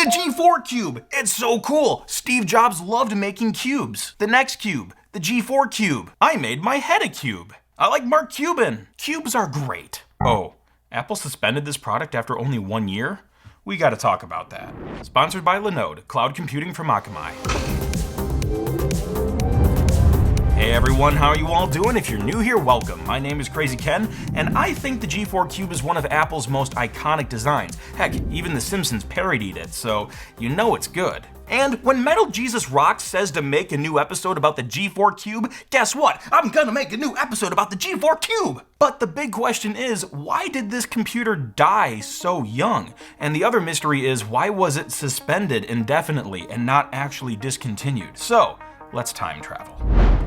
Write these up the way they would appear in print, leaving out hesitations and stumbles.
The G4 Cube! It's so cool! Steve Jobs loved making cubes. The next cube, the G4 Cube. I made my head a cube. I like Mark Cuban. Cubes are great. Oh, Apple suspended this product after only 1 year? We gotta talk about that. Sponsored by Linode, cloud computing from Akamai. Hey everyone, how are you all doing? If you're new here, welcome. My name is Crazy Ken, and I think the G4 Cube is one of Apple's most iconic designs. Heck, even The Simpsons parodied it, so you know it's good. And when Metal Jesus Rocks says to make a new episode about the G4 Cube, guess what? I'm gonna make a new episode about the G4 Cube! But the big question is, why did this computer die so young? And the other mystery is, why was it suspended indefinitely and not actually discontinued? So, let's time travel.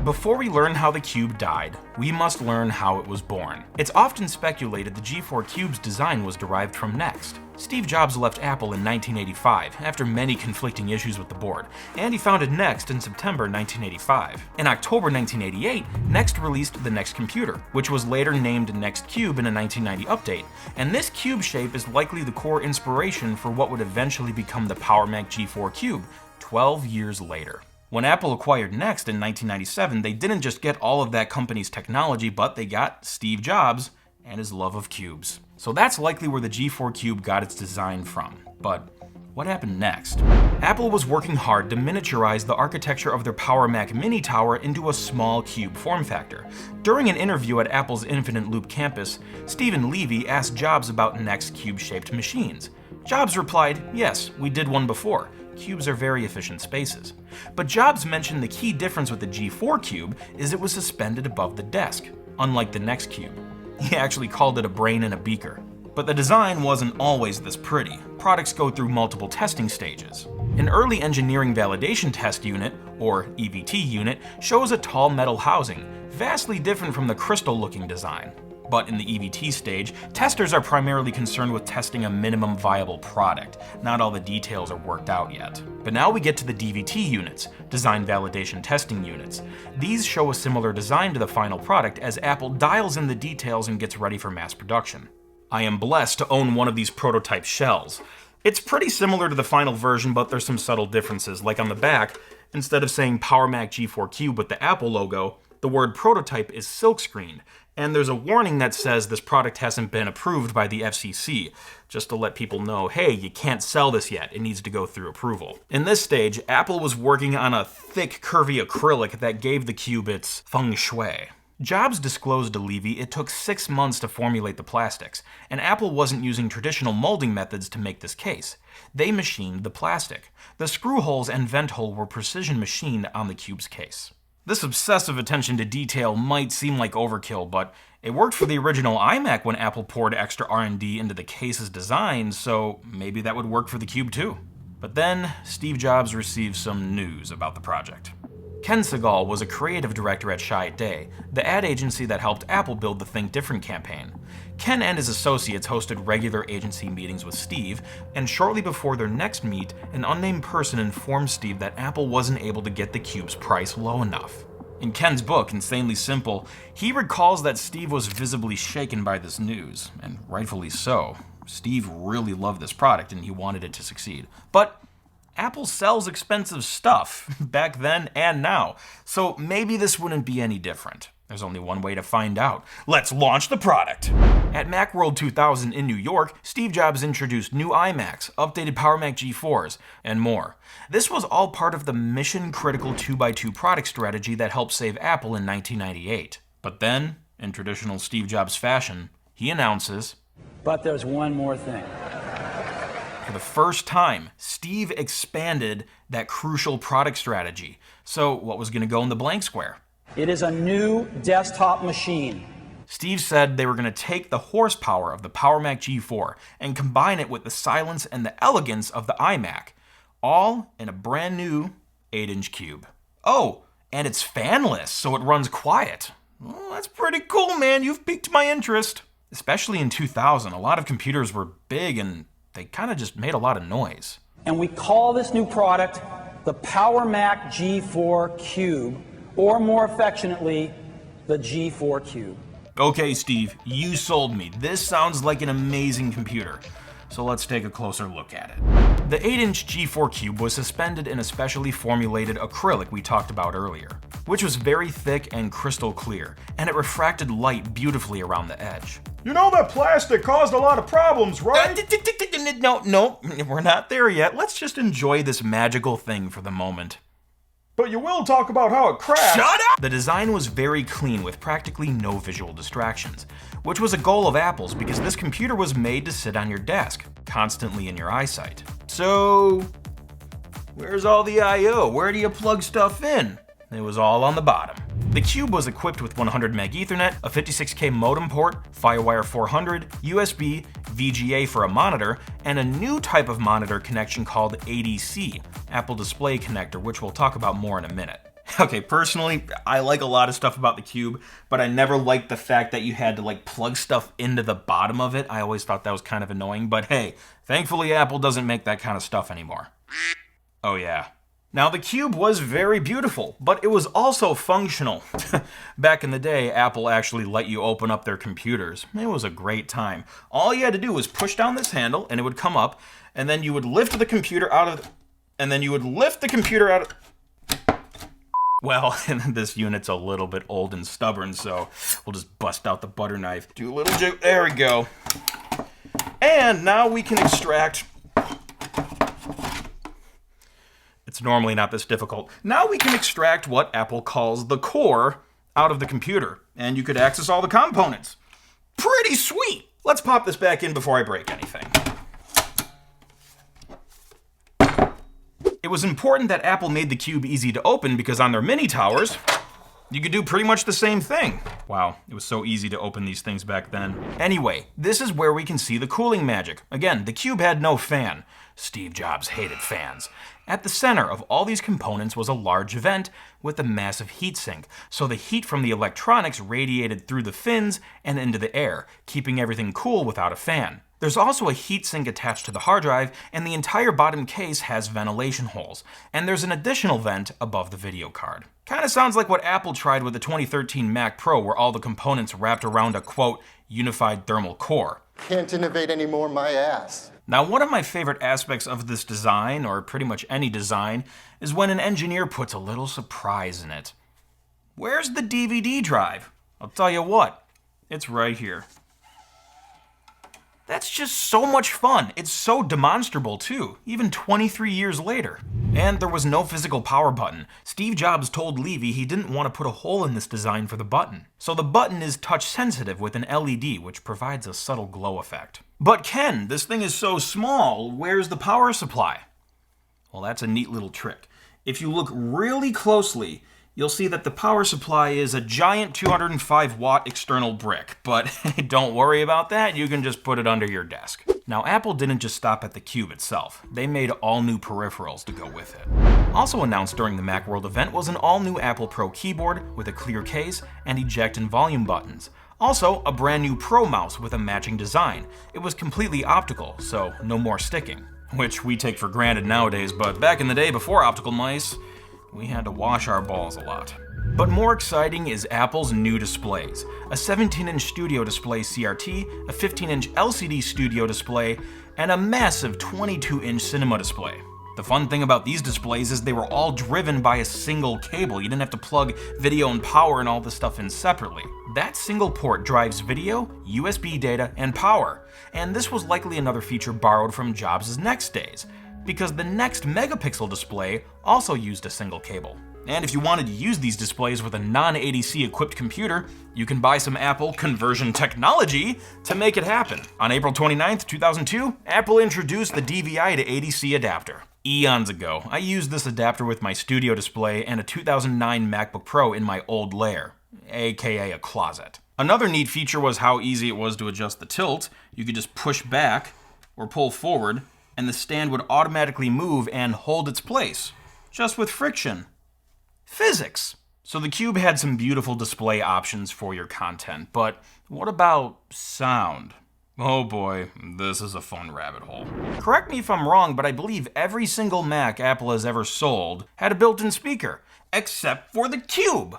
Before we learn how the Cube died, we must learn how it was born. It's often speculated the G4 Cube's design was derived from Next. Steve Jobs left Apple in 1985 after many conflicting issues with the board, and he founded Next in September 1985. In October 1988, Next released the Next computer, which was later named Next Cube in a 1990 update, and this cube shape is likely the core inspiration for what would eventually become the Power Mac G4 Cube 12 years later. When Apple acquired Next in 1997, they didn't just get all of that company's technology, but they got Steve Jobs and his love of cubes. So that's likely where the G4 Cube got its design from. But what happened next? Apple was working hard to miniaturize the architecture of their Power Mac Mini Tower into a small cube form factor. During an interview at Apple's Infinite Loop campus, Stephen Levy asked Jobs about Next cube-shaped machines. Jobs replied, "Yes, we did one before. Cubes are very efficient spaces." But Jobs mentioned the key difference with the G4 Cube is it was suspended above the desk, unlike the Next Cube. He actually called it a brain in a beaker. But the design wasn't always this pretty. Products go through multiple testing stages. An early engineering validation test unit, or EVT unit, shows a tall metal housing, vastly different from the crystal-looking design. But in the EVT stage, testers are primarily concerned with testing a minimum viable product. Not all the details are worked out yet. But now we get to the DVT units, design validation testing units. These show a similar design to the final product as Apple dials in the details and gets ready for mass production. I am blessed to own one of these prototype shells. It's pretty similar to the final version, but there's some subtle differences. Like on the back, instead of saying Power Mac G4 Cube with the Apple logo, the word prototype is silkscreened, and there's a warning that says this product hasn't been approved by the FCC, just to let people know, hey, you can't sell this yet, it needs to go through approval. In this stage, Apple was working on a thick, curvy acrylic that gave the cube its feng shui. Jobs disclosed to Levy it took 6 months to formulate the plastics, and Apple wasn't using traditional molding methods to make this case. They machined the plastic. The screw holes and vent hole were precision machined on the cube's case. This obsessive attention to detail might seem like overkill, but it worked for the original iMac when Apple poured extra R&D into the case's design, so maybe that would work for the Cube too. But then, Steve Jobs received some news about the project. Ken Segall was a creative director at Chiat/Day, the ad agency that helped Apple build the Think Different campaign. Ken and his associates hosted regular agency meetings with Steve, and shortly before their next meet, an unnamed person informed Steve that Apple wasn't able to get the Cube's price low enough. In Ken's book, Insanely Simple, he recalls that Steve was visibly shaken by this news, and rightfully so. Steve really loved this product and he wanted it to succeed. But Apple sells expensive stuff, back then and now, so maybe this wouldn't be any different. There's only one way to find out. Let's launch the product! At Macworld 2000 in New York, Steve Jobs introduced new iMacs, updated Power Mac G4s, and more. This was all part of the mission-critical 2x2 product strategy that helped save Apple in 1998. But then, in traditional Steve Jobs fashion, he announces, "But there's one more thing." For the first time, Steve expanded that crucial product strategy. So what was going to go in the blank square? It is a new desktop machine. Steve said they were going to take the horsepower of the Power Mac G4 and combine it with the silence and the elegance of the iMac, all in a brand new 8-inch cube. Oh, and it's fanless, so it runs quiet. Well, that's pretty cool, man. You've piqued my interest. Especially in 2000, a lot of computers were big and they kind of just made a lot of noise. And we call this new product the Power Mac G4 Cube, or more affectionately, the G4 Cube. Okay, Steve, you sold me. This sounds like an amazing computer. so let's take a closer look at it. The 8-inch G4 Cube was suspended in a specially formulated acrylic we talked about earlier, which was very thick and crystal clear, and it refracted light beautifully around the edge. You know that plastic caused a lot of problems, right? No, we're not there yet. Let's just enjoy this magical thing for the moment. But you will talk about how it crashed. Shut up! The design was very clean with practically no visual distractions, which was a goal of Apple's because this computer was made to sit on your desk, constantly in your eyesight. So, where's all the I/O? Where do you plug stuff in? It was all on the bottom. The Cube was equipped with 100 meg Ethernet, a 56K modem port, FireWire 400, USB, VGA for a monitor, and a new type of monitor connection called ADC, Apple Display Connector, which we'll talk about more in a minute. Okay, personally, I like a lot of stuff about the Cube, but I never liked the fact that you had to plug stuff into the bottom of it. I always thought that was kind of annoying, but hey, thankfully Apple doesn't make that kind of stuff anymore. Oh yeah. Now, the Cube was very beautiful, but it was also functional. Back in the day, Apple actually let you open up their computers. It was a great time. All you had to do was push down this handle, and it would come up, and then you would lift the computer out of... Well, this unit's a little bit old and stubborn, so we'll just bust out the butter knife. Do a little juke. There we go. And now we can extract... It's normally not this difficult. Now we can extract what Apple calls the core out of the computer, and you could access all the components. Pretty sweet! Let's pop this back in before I break anything. It was important that Apple made the Cube easy to open because on their mini towers, you could do pretty much the same thing. Wow, it was so easy to open these things back then. Anyway, this is where we can see the cooling magic. Again, the Cube had no fan. Steve Jobs hated fans. At the center of all these components was a large vent with a massive heatsink, so the heat from the electronics radiated through the fins and into the air, keeping everything cool without a fan. There's also a heatsink attached to the hard drive, and the entire bottom case has ventilation holes, and there's an additional vent above the video card. Kinda sounds like what Apple tried with the 2013 Mac Pro, where all the components wrapped around a, quote, unified thermal core. Can't innovate anymore, my ass. Now, one of my favorite aspects of this design, or pretty much any design, is when an engineer puts a little surprise in it. Where's the DVD drive? I'll tell you what, it's right here. That's just so much fun. It's so demonstrable too, even 23 years later. And there was no physical power button. Steve Jobs told Levy he didn't want to put a hole in this design for the button. So the button is touch sensitive with an LED, which provides a subtle glow effect. But Ken, this thing is so small, where's the power supply? Well, that's a neat little trick. If you look really closely, you'll see that the power supply is a giant 205 watt external brick, but don't worry about that, you can just put it under your desk. Now, Apple didn't just stop at the Cube itself. They made all new peripherals to go with it. Also announced during the Macworld event was an all-new Apple Pro keyboard with a clear case and eject and volume buttons. Also, a brand new Pro mouse with a matching design. It was completely optical, so no more sticking, which we take for granted nowadays, but back in the day before optical mice, we had to wash our balls a lot. But more exciting is Apple's new displays. A 17-inch Studio Display CRT, a 15-inch LCD Studio Display, and a massive 22-inch Cinema Display. The fun thing about these displays is they were all driven by a single cable. You didn't have to plug video and power and all this stuff in separately. That single port drives video, USB data, and power. And this was likely another feature borrowed from Jobs' Next days, because the Next megapixel display also used a single cable. And if you wanted to use these displays with a non-ADC equipped computer, you can buy some Apple conversion technology to make it happen. On April 29th, 2002, Apple introduced the DVI to ADC adapter. Eons ago, I used this adapter with my Studio Display and a 2009 MacBook Pro in my old lair, aka a closet. Another neat feature was how easy it was to adjust the tilt. You could just push back or pull forward, and the stand would automatically move and hold its place, just with friction. Physics! So the Cube had some beautiful display options for your content, but what about sound? Oh boy, this is a fun rabbit hole. Correct me if I'm wrong, but I believe every single Mac Apple has ever sold had a built-in speaker, except for the Cube.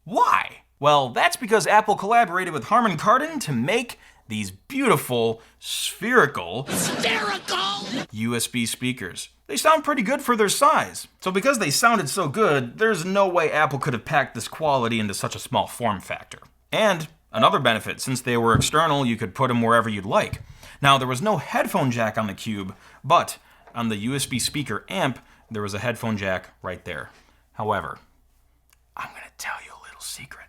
Why? Well, that's because Apple collaborated with Harman Kardon to make these beautiful, spherical USB speakers. They sound pretty good for their size. So because they sounded so good, there's no way Apple could have packed this quality into such a small form factor. And another benefit, since they were external, you could put them wherever you'd like. Now, there was no headphone jack on the Cube, but on the USB speaker amp, there was a headphone jack right there. However, I'm going to tell you a little secret.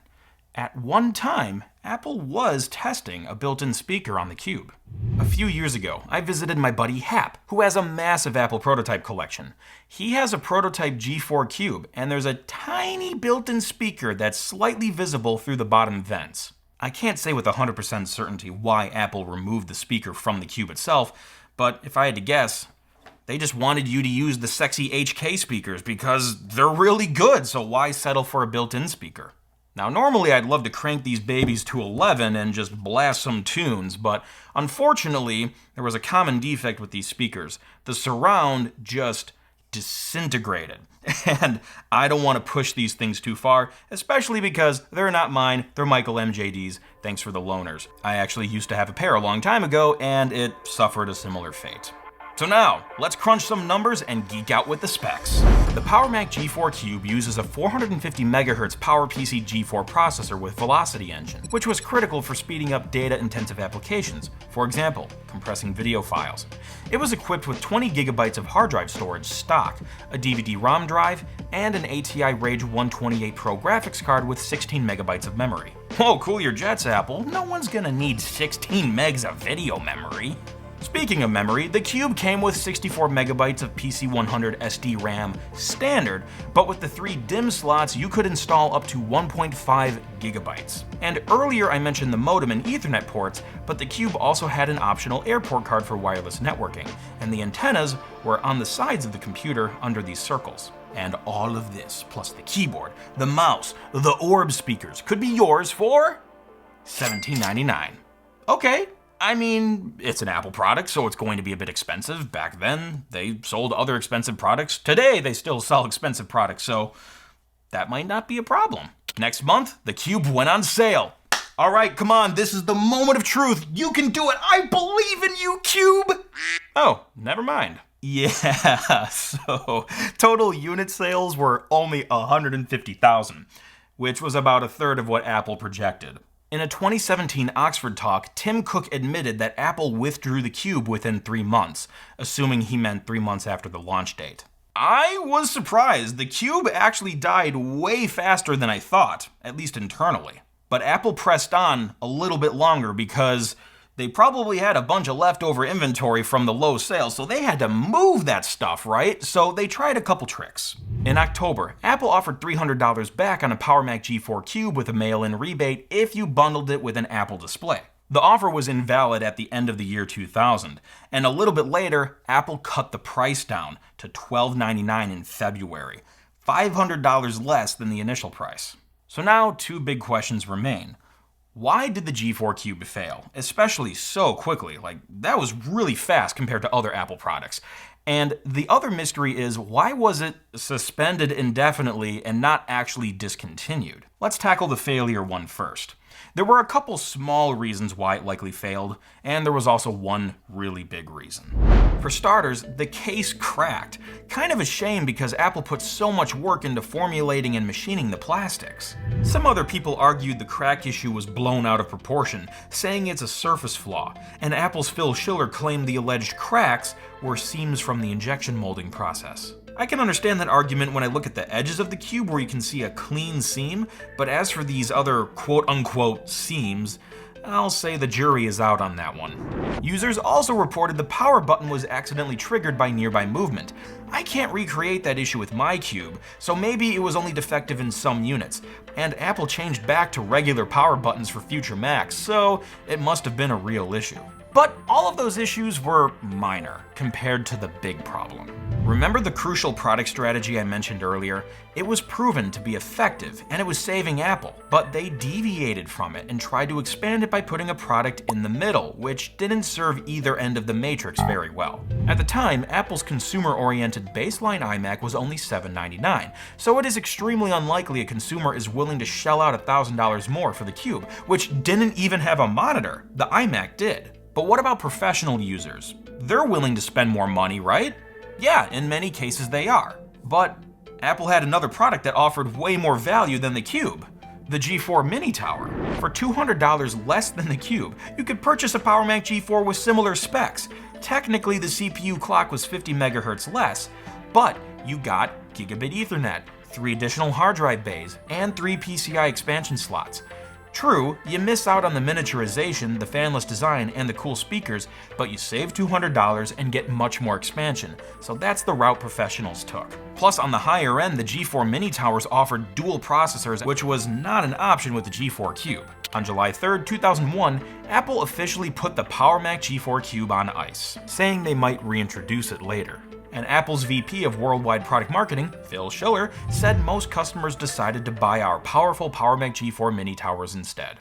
At one time, Apple was testing a built-in speaker on the Cube. A few years ago, I visited my buddy Hap, who has a massive Apple prototype collection. He has a prototype G4 Cube, and there's a tiny built-in speaker that's slightly visible through the bottom vents. I can't say with 100% certainty why Apple removed the speaker from the Cube itself, but if I had to guess, they just wanted you to use the sexy HK speakers because they're really good, so why settle for a built-in speaker? Now, normally I'd love to crank these babies to 11 and just blast some tunes, but unfortunately, there was a common defect with these speakers. The surround just disintegrated. And I don't want to push these things too far, especially because they're not mine, they're Michael MJD's. Thanks for the loaners. I actually used to have a pair a long time ago, and it suffered a similar fate. So now, let's crunch some numbers and geek out with the specs. The PowerMac G4 Cube uses a 450 MHz PowerPC G4 processor with Velocity Engine, which was critical for speeding up data-intensive applications, for example, compressing video files. It was equipped with 20 GB of hard drive storage stock, a DVD-ROM drive, and an ATI Rage 128 Pro graphics card with 16 MB of memory. Whoa, cool your jets, Apple. No one's gonna need 16 megs of video memory. Speaking of memory, the Cube came with 64 MB of PC100 SD RAM standard, but with the 3 DIMM slots, you could install up to 1.5 GB. And earlier I mentioned the modem and Ethernet ports, but the Cube also had an optional AirPort card for wireless networking, and the antennas were on the sides of the computer under these circles. And all of this, plus the keyboard, the mouse, the Orb speakers, could be yours for $17.99. Okay. I mean, it's an Apple product, so it's going to be a bit expensive. Back then, they sold other expensive products. Today, they still sell expensive products, so that might not be a problem. Next month, the Cube went on sale. All right, come on, this is the moment of truth. You can do it. I believe in you, Cube. Oh, never mind. Yeah, so total unit sales were only 150,000, which was about a third of what Apple projected. In a 2017 Oxford talk, Tim Cook admitted that Apple withdrew the Cube within 3 months, assuming he meant 3 months after the launch date. I was surprised. The Cube actually died way faster than I thought, at least internally. But Apple pressed on a little bit longer because they probably had a bunch of leftover inventory from the low sales, so they had to move that stuff, right? So they tried a couple tricks. In October, Apple offered $300 back on a PowerMac G4 Cube with a mail-in rebate if you bundled it with an Apple display. The offer was invalid at the end of the year 2000, and a little bit later, Apple cut the price down to $12.99 in February, $500 less than the initial price. So now 2 big questions remain. Why did the G4 Cube fail, especially so quickly? Like, that was really fast compared to other Apple products. And the other mystery is, why was it suspended indefinitely and not actually discontinued? Let's tackle the failure one first. There were a couple small reasons why it likely failed, and there was also one really big reason. For starters, the case cracked. Kind of a shame because Apple put so much work into formulating and machining the plastics. Some other people argued the crack issue was blown out of proportion, saying it's a surface flaw, and Apple's Phil Schiller claimed the alleged cracks were seams from the injection molding process. I can understand that argument when I look at the edges of the Cube where you can see a clean seam, but as for these other quote-unquote seams, I'll say the jury is out on that one. Users also reported the power button was accidentally triggered by nearby movement. I can't recreate that issue with my Cube, so maybe it was only defective in some units, and Apple changed back to regular power buttons for future Macs, so it must have been a real issue. But all of those issues were minor compared to the big problem. Remember the crucial product strategy I mentioned earlier? It was proven to be effective and it was saving Apple, but they deviated from it and tried to expand it by putting a product in the middle, which didn't serve either end of the matrix very well. At the time, Apple's consumer-oriented baseline iMac was only $799, so it is extremely unlikely a consumer is willing to shell out $1,000 more for the Cube, which didn't even have a monitor. The iMac did. But what about professional users? They're willing to spend more money, right? Yeah, in many cases they are. But Apple had another product that offered way more value than the Cube, the G4 Mini Tower. For $200 less than the Cube, you could purchase a Power Mac G4 with similar specs. Technically, the CPU clock was 50 MHz less, but you got Gigabit Ethernet, 3 additional hard drive bays, and 3 PCI expansion slots. True, you miss out on the miniaturization, the fanless design, and the cool speakers, but you save $200 and get much more expansion, so that's the route professionals took. Plus, on the higher end, the G4 Mini Towers offered dual processors, which was not an option with the G4 Cube. On July 3, 2001, Apple officially put the Power Mac G4 Cube on ice, saying they might reintroduce it later. And Apple's VP of Worldwide Product Marketing, Phil Schiller, said most customers decided to buy our powerful Power Mac G4 Mini Towers instead.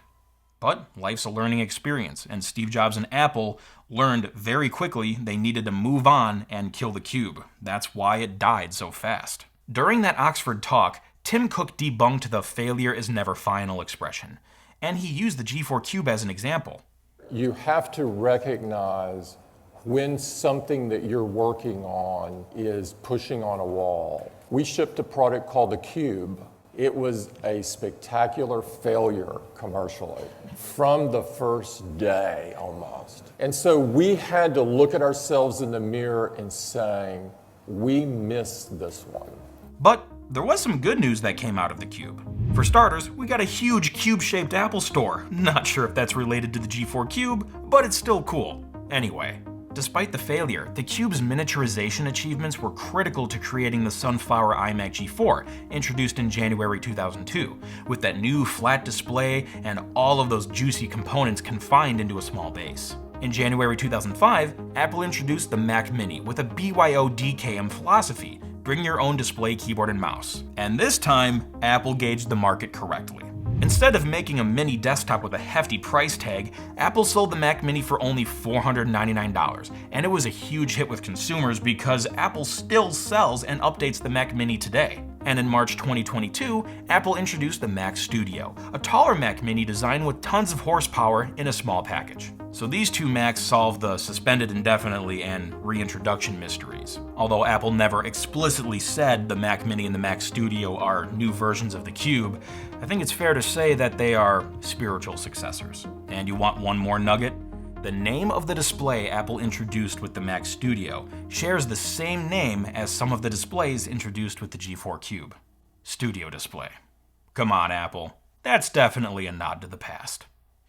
But life's a learning experience, and Steve Jobs and Apple learned very quickly they needed to move on and kill the Cube. That's why it died so fast. During that Oxford talk, Tim Cook debunked the failure is never final expression, and he used the G4 Cube as an example. You have to recognize when something that you're working on is pushing on a wall. We shipped a product called the Cube. It was a spectacular failure commercially from the first day almost. And so we had to look at ourselves in the mirror and saying, we missed this one. But there was some good news that came out of the Cube. For starters, we got a huge cube-shaped Apple Store. Not sure if that's related to the G4 Cube, but it's still cool. Anyway, despite the failure, the Cube's miniaturization achievements were critical to creating the Sunflower iMac G4, introduced in January 2002, with that new flat display and all of those juicy components confined into a small base. In January 2005, Apple introduced the Mac Mini with a BYO DKM philosophy, bring your own display, keyboard, and mouse. And this time, Apple gauged the market correctly. Instead of making a mini desktop with a hefty price tag, Apple sold the Mac Mini for only $499, and it was a huge hit with consumers because Apple still sells and updates the Mac Mini today. And in March 2022, Apple introduced the Mac Studio, a taller Mac Mini designed with tons of horsepower in a small package. So these two Macs solve the suspended indefinitely and reintroduction mysteries. Although Apple never explicitly said the Mac Mini and the Mac Studio are new versions of the Cube, I think it's fair to say that they are spiritual successors. And you want one more nugget? The name of the display Apple introduced with the Mac Studio shares the same name as some of the displays introduced with the G4 Cube. Studio Display. Come on, Apple. That's definitely a nod to the past.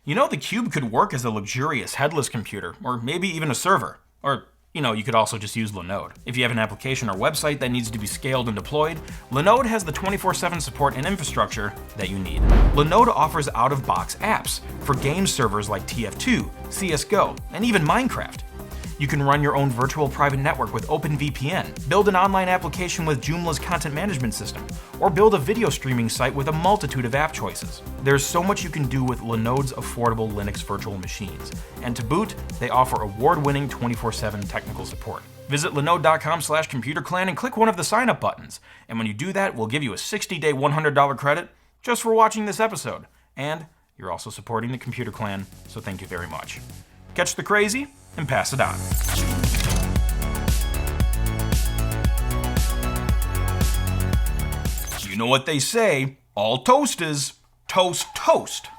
You know, the Cube could work as a luxurious headless computer, or maybe even a server. Or, you could also just use Linode. If you have an application or website that needs to be scaled and deployed, Linode has the 24/7 support and infrastructure that you need. Linode offers out-of-box apps for game servers like TF2, CSGO, and even Minecraft. You can run your own virtual private network with OpenVPN, build an online application with Joomla's content management system, or build a video streaming site with a multitude of app choices. There's so much you can do with Linode's affordable Linux virtual machines. And to boot, they offer award-winning 24/7 technical support. Visit linode.com/computerclan and click one of the sign-up buttons. And when you do that, we'll give you a 60-day $100 credit just for watching this episode. And you're also supporting the Computer Clan, so thank you very much. Catch the crazy and pass it on. You know what they say, all toast is toast toast.